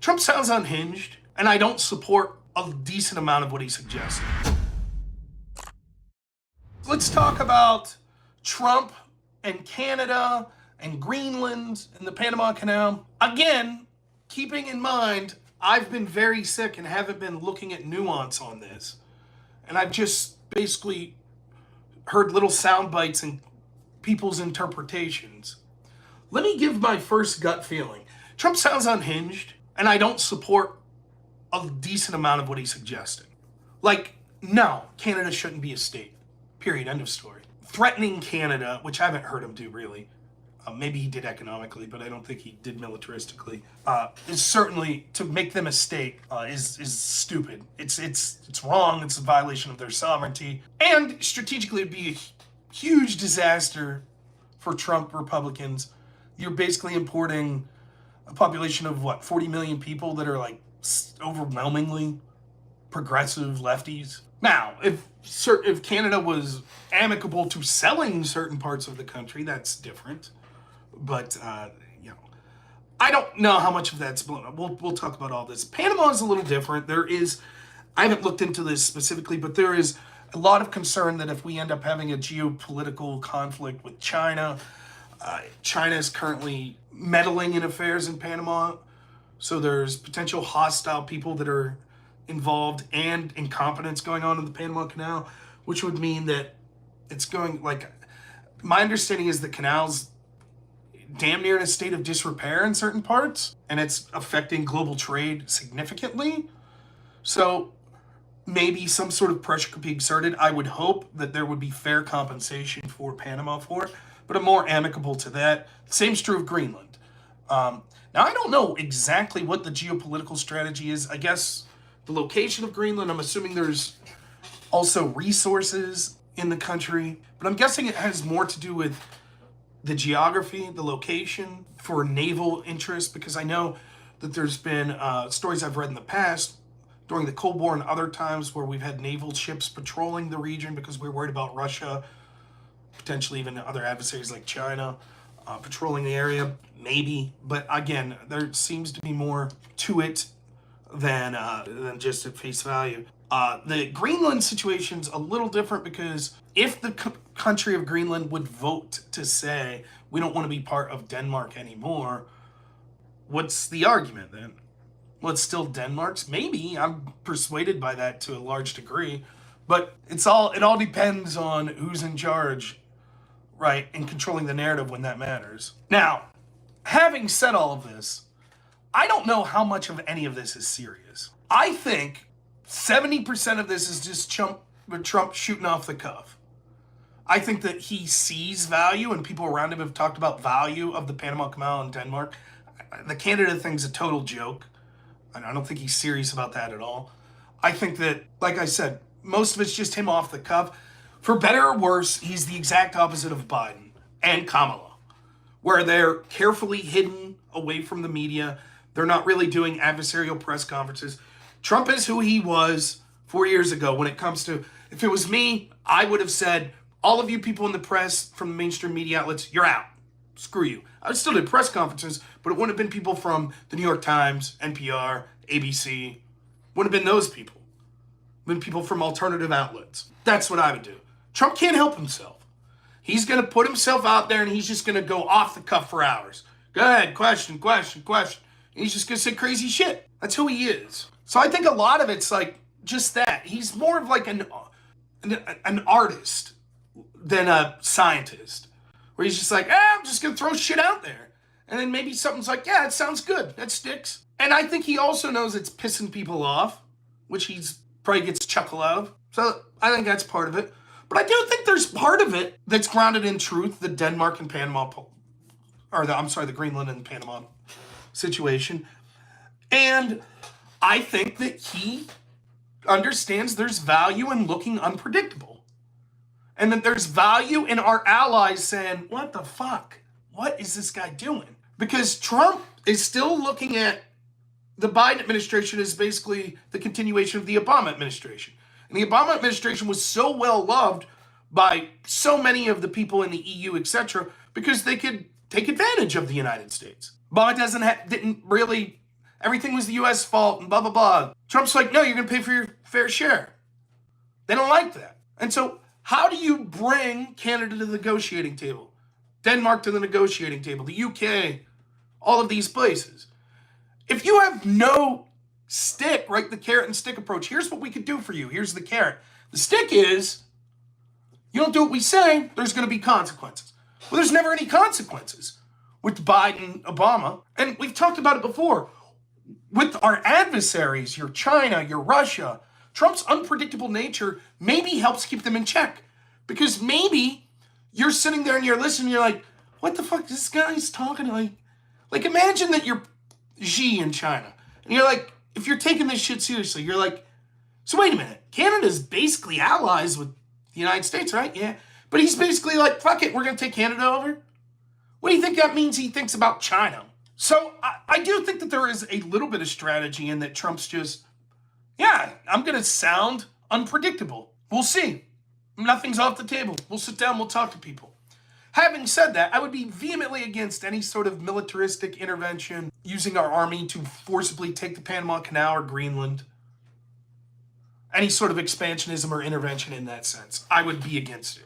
Trump sounds unhinged, and I don't support a decent amount of what he suggested. Let's talk about Trump and Canada and Greenland and the Panama Canal. Again, keeping in mind, I've been very sick and haven't been looking at nuance on this. And I've just basically heard little sound bites and people's interpretations. Let me give my first gut feeling. Trump sounds unhinged, and I don't support a decent amount of what he suggested. Like, no, Canada shouldn't be a state. Period. End of story. Threatening Canada, which I haven't heard him do really. Maybe he did economically, but I don't think he did militaristically. Is certainly to make them a state is stupid. It's wrong. It's a violation of their sovereignty, and strategically, it'd be a huge disaster for Trump Republicans. You're basically importing a population of 40 million people that are like overwhelmingly progressive lefties. Now, if Canada was amicable to selling certain parts of the country, that's different. But, I don't know how much of that's blown up. We'll talk about all this. Panama is a little different. I haven't looked into this specifically, but there is a lot of concern that if we end up having a geopolitical conflict with China, China is currently meddling in affairs in Panama. So there's potential hostile people that are involved and incompetence going on in the Panama Canal, which would mean that it's going, my understanding is the canal's damn near in a state of disrepair in certain parts, and it's affecting global trade significantly. So maybe some sort of pressure could be exerted. I would hope that there would be fair compensation for Panama for it, but I'm more amicable to that. Same's true of Greenland. Now, I don't know exactly what the geopolitical strategy is. I guess the location of Greenland, I'm assuming there's also resources in the country, but I'm guessing it has more to do with the geography, the location for naval interest, because I know that there's been stories I've read in the past during the Cold War and other times where we've had naval ships patrolling the region because we're worried about Russia, potentially even other adversaries like China, patrolling the area, maybe. But again, there seems to be more to it than just at face value. The Greenland situation's a little different because if the country of Greenland would vote to say, we don't want to be part of Denmark anymore, what's the argument then? Well, it's still Denmark's? Maybe. I'm persuaded by that to a large degree. But it all depends on who's in charge, right, and controlling the narrative when that matters. Now, having said all of this, I don't know how much of any of this is serious. I think 70% of this is just Trump shooting off the cuff. I think that he sees value, and people around him have talked about value of the Panama Canal in Denmark. The Canada thing's a total joke. I don't think he's serious about that at all. I think that, like I said, most of it's just him off the cuff. For better or worse, he's the exact opposite of Biden and Kamala, where they're carefully hidden away from the media. They're not really doing adversarial press conferences. Trump is who he was 4 years ago when it comes to, if it was me, I would have said, all of you people in the press from the mainstream media outlets, you're out. Screw you. I would still do press conferences, but it wouldn't have been people from the New York Times, NPR, ABC. Wouldn't have been those people. It would have been people from alternative outlets. That's what I would do. Trump can't help himself. He's going to put himself out there and he's just going to go off the cuff for hours. Go ahead, question. And he's just going to say crazy shit. That's who he is. So I think a lot of it's like just that. He's more of like an artist than a scientist, where he's just like, I'm just going to throw shit out there. And then maybe something's like, yeah, it sounds good. That sticks. And I think he also knows it's pissing people off, which he's probably gets a chuckle out of. So I think that's part of it. But I do think there's part of it that's grounded in truth, the Denmark and Panama, the Greenland and Panama situation. And I think that he understands there's value in looking unpredictable. And that there's value in our allies saying, what the fuck? What is this guy doing? Because Trump is still looking at the Biden administration as basically the continuation of the Obama administration. And the Obama administration was so well loved by so many of the people in the EU, etc., because they could take advantage of the United States. Obama didn't really everything was the U.S. fault and blah, blah, blah. Trump's like, no, you're going to pay for your fair share. They don't like that. And so how do you bring Canada to the negotiating table? Denmark to the negotiating table, the UK, all of these places. If you have no stick, right, the carrot and stick approach, here's what we could do for you. Here's the carrot. The stick is, you don't do what we say, there's going to be consequences. Well, there's never any consequences with Biden, Obama. And we've talked about it before. With our adversaries, your China, your Russia, Trump's unpredictable nature maybe helps keep them in check. Because maybe you're sitting there and you're listening, you're like, what the fuck, this guy's talking like imagine that you're Xi in China. And you're like, if you're taking this shit seriously, you're like, so wait a minute, Canada's basically allies with the United States, right? Yeah. But he's basically like, fuck it, we're going to take Canada over? What do you think that means he thinks about China? So I do think that there is a little bit of strategy in that Trump's just, yeah, I'm going to sound unpredictable. We'll see. Nothing's off the table. We'll sit down, we'll talk to people. Having said that, I would be vehemently against any sort of militaristic intervention using our army to forcibly take the Panama Canal or Greenland. Any sort of expansionism or intervention in that sense. I would be against it.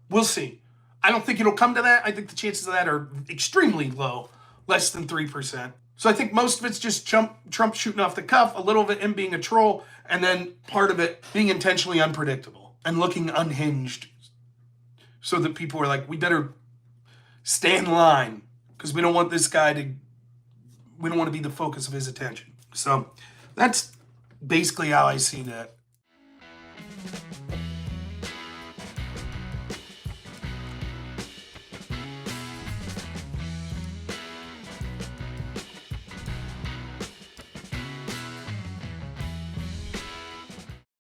We'll see. I don't think it'll come to that. I think the chances of that are extremely low, less than 3%. So I think most of it's just Trump shooting off the cuff, a little of it him being a troll, and then part of it being intentionally unpredictable and looking unhinged. So that people are like, we better stay in line because we don't want this guy to, we don't want to be the focus of his attention. So that's basically how I see that.